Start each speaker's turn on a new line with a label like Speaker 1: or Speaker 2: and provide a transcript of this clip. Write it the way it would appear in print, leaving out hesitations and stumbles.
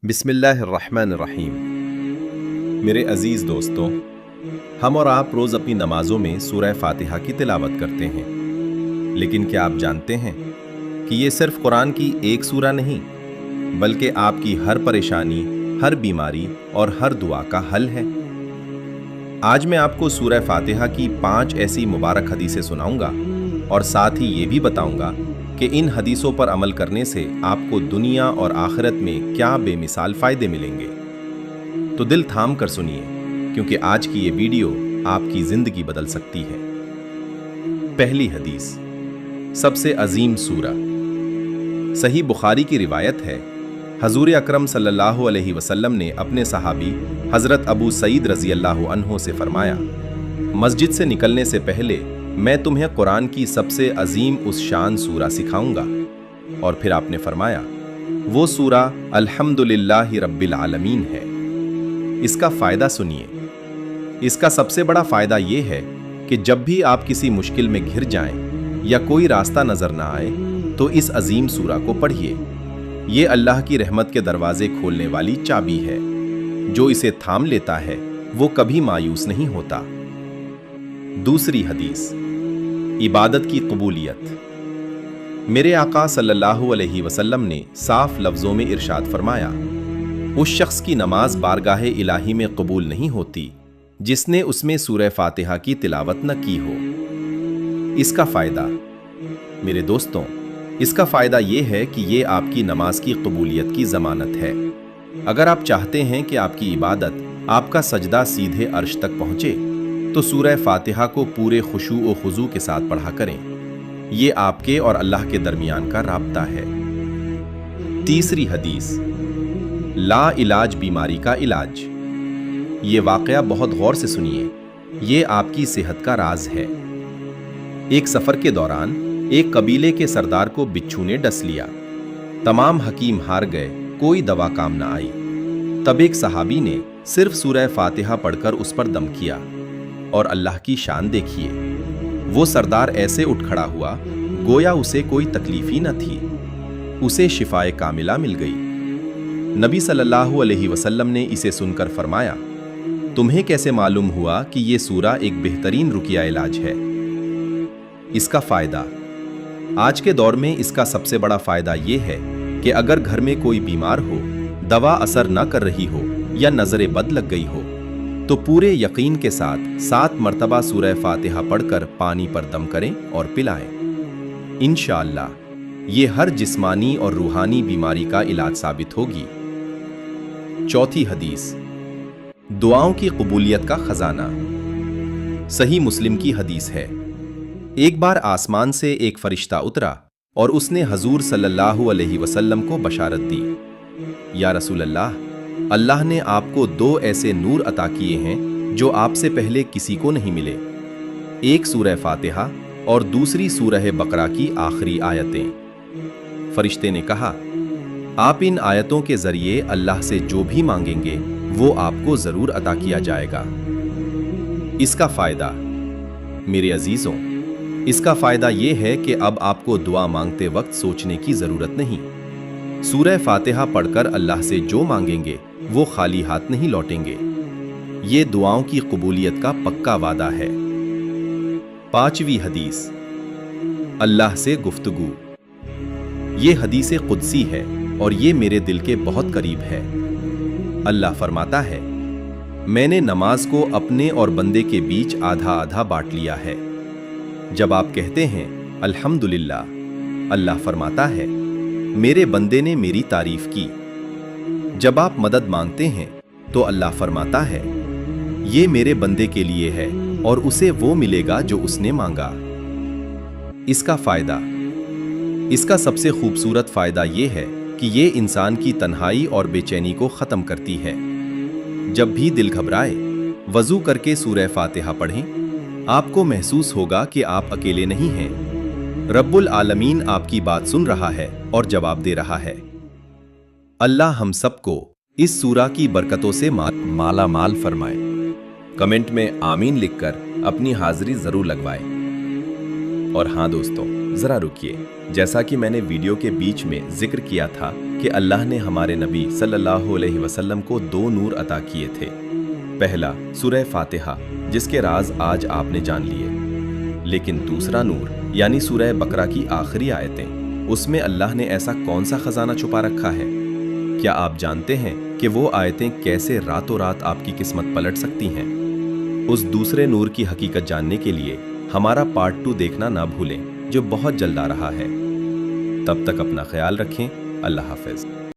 Speaker 1: बिस्मिल्लाहिर्रहमानिर्रहीम। मेरे अजीज दोस्तों, हम और आप रोज अपनी नमाजों में सूरह फातिहा की तिलावत करते हैं, लेकिन क्या आप जानते हैं कि ये सिर्फ कुरान की एक सूरा नहीं, बल्कि आपकी हर परेशानी, हर बीमारी और हर दुआ का हल है। आज मैं आपको सूरह फातिहा की 5 ऐसी मुबारक हदीसें सुनाऊंगा और साथ ही ये भी बताऊंगा कि इन हदीसों पर अमल करने से आपको दुनिया और आखिरत में क्या बेमिसाल फायदे मिलेंगे। तो दिल थाम कर सुनिए, क्योंकि आज की ये वीडियो आपकी जिंदगी बदल सकती है। पहली हदीस, सबसे अजीम सूरा। सही बुखारी की रिवायत है, हजूर अकरम सल्लल्लाहु अलैहि वसल्लम ने अपने सहाबी हजरत अबू सईद रजी अल्लाह अन्हो से फरमाया, मस्जिद से निकलने से पहले मैं तुम्हें कुरान की सबसे अजीम उस शान सूरा सिखाऊंगा। और फिर आपने फरमाया, वो सूरा अल्हम्दुलिल्लाहि रब्बिल आलमीन है। इसका फायदा सुनिए। इसका सबसे बड़ा फायदा ये है कि जब भी आप किसी मुश्किल में घिर जाएं या कोई रास्ता नजर ना आए, तो इस अजीम सूरा को पढ़िए। ये अल्लाह की रहमत के दरवाजे खोलने वाली चाबी है। जो इसे थाम लेता है वो कभी मायूस नहीं होता। दूसरी हदीस, इबादत की कबूलियत। मेरे आका सल्लल्लाहु अलैहि वसल्लम ने साफ लफ्जों में इरशाद फरमाया, उस शख्स की नमाज बारगाह इलाही में कबूल नहीं होती जिसने उसमें सूरह फातिहा की तिलावत न की हो। इसका फायदा, मेरे दोस्तों, इसका फायदा यह है कि ये आपकी नमाज की कबूलियत की जमानत है। अगर आप चाहते हैं कि आपकी इबादत, आपका सजदा सीधे अर्श तक पहुंचे, तो सूरह फातिहा को पूरे खुशू और खुजू के साथ पढ़ा करें। ये आपके और अल्लाह के दरमियान का राब्ता है। तीसरी हदीस, ला इलाज बीमारी का इलाज। ये वाकया बहुत गौर से सुनिए। ये आपकी सेहत का राज है। एक सफर के दौरान एक कबीले के सरदार को बिच्छू ने डस लिया। तमाम हकीम हार गए, कोई दवा काम ना आई। तब एक सहाबी ने सिर्फ सूरह फातिहा पढ़कर उस पर दम किया, और अल्लाह की शान देखिए, वो सरदार ऐसे उठ खड़ा हुआ गोया उसे कोई तकलीफ ही न थी। उसे शिफाए कामिला मिल गई। नबी सल्लल्लाहु अलैहि वसल्लम ने इसे सुनकर फरमाया, तुम्हें कैसे मालूम हुआ कि ये सूरा एक बेहतरीन रुकिया इलाज है। इसका फायदा, आज के दौर में इसका सबसे बड़ा फायदा ये है कि अगर घर में कोई बीमार हो, दवा असर न कर रही हो या नजर बद लग गई हो, तो पूरे यकीन के साथ 7 मरतबा सूरह फातिहा पढ़कर पानी पर दम करें और पिलाएं। इंशाअल्लाह ये हर जिस्मानी और रूहानी बीमारी का इलाज साबित होगी। चौथी हदीस, दुआओं की कबूलियत का खजाना। सही मुस्लिम की हदीस है, एक बार आसमान से एक फरिश्ता उतरा और उसने हजूर सल्लल्लाहु अलैहि वसल्लम को बशारत दी, या रसूल अल्लाह, अल्लाह ने आपको 2 ऐसे नूर अता किए हैं जो आपसे पहले किसी को नहीं मिले। एक सूरह फातिहा और दूसरी सूरह बकरा की आखिरी आयतें। फरिश्ते ने कहा, आप इन आयतों के जरिए अल्लाह से जो भी मांगेंगे वो आपको जरूर अता किया जाएगा। इसका फायदा, मेरे अजीजों, इसका फायदा यह है कि अब आपको दुआ मांगते वक्त सोचने की जरूरत नहीं। सूरह फातिहा पढ़कर अल्लाह से जो मांगेंगे वो खाली हाथ नहीं लौटेंगे। ये दुआओं की कबूलियत का पक्का वादा है। पांचवी हदीस, अल्लाह से गुफ्तगू। ये हदीस कुदसी है और ये मेरे दिल के बहुत करीब है। अल्लाह फरमाता है, मैंने नमाज को अपने और बंदे के बीच आधा आधा बांट लिया है। जब आप कहते हैं अल्हम्दुलिल्लाह, अल्लाह फरमाता है, मेरे बंदे ने मेरी तारीफ की। जब आप मदद मांगते हैं तो अल्लाह फरमाता है, ये मेरे बंदे के लिए है और उसे वो मिलेगा जो उसने मांगा। इसका फायदा, इसका सबसे खूबसूरत फायदा ये है कि ये इंसान की तन्हाई और बेचैनी को खत्म करती है। जब भी दिल घबराए, वजू करके सूरह फातिहा पढ़ें। आपको महसूस होगा कि आप अकेले नहीं हैं। रब्बुल आलमीन आपकी बात सुन रहा है और जवाब दे रहा है। अल्लाह हम सबको इस सूरा की बरकतों से माला माल फरमाए। कमेंट में आमीन लिखकर अपनी हाजिरी जरूर लगवाएं। और हाँ दोस्तों, ज़रा रुकिए, जैसा कि मैंने वीडियो के बीच में जिक्र किया था कि अल्लाह ने हमारे नबी सल्लल्लाहु अलैहि वसल्लम को 2 नूर अता किए थे। पहला सूरह फातिहा, जिसके राज आज आपने जान लिए। लेकिन दूसरा नूर यानी सूरह बकरा की आखिरी आयतें, उसमें अल्लाह ने ऐसा कौन सा खजाना छुपा रखा है? क्या आप जानते हैं कि वो आयतें कैसे रातों रात आपकी किस्मत पलट सकती हैं? उस दूसरे नूर की हकीकत जानने के लिए हमारा पार्ट 2 देखना ना भूलें, जो बहुत जल्द आ रहा है। तब तक अपना ख्याल रखें। अल्लाह हाफ़िज़।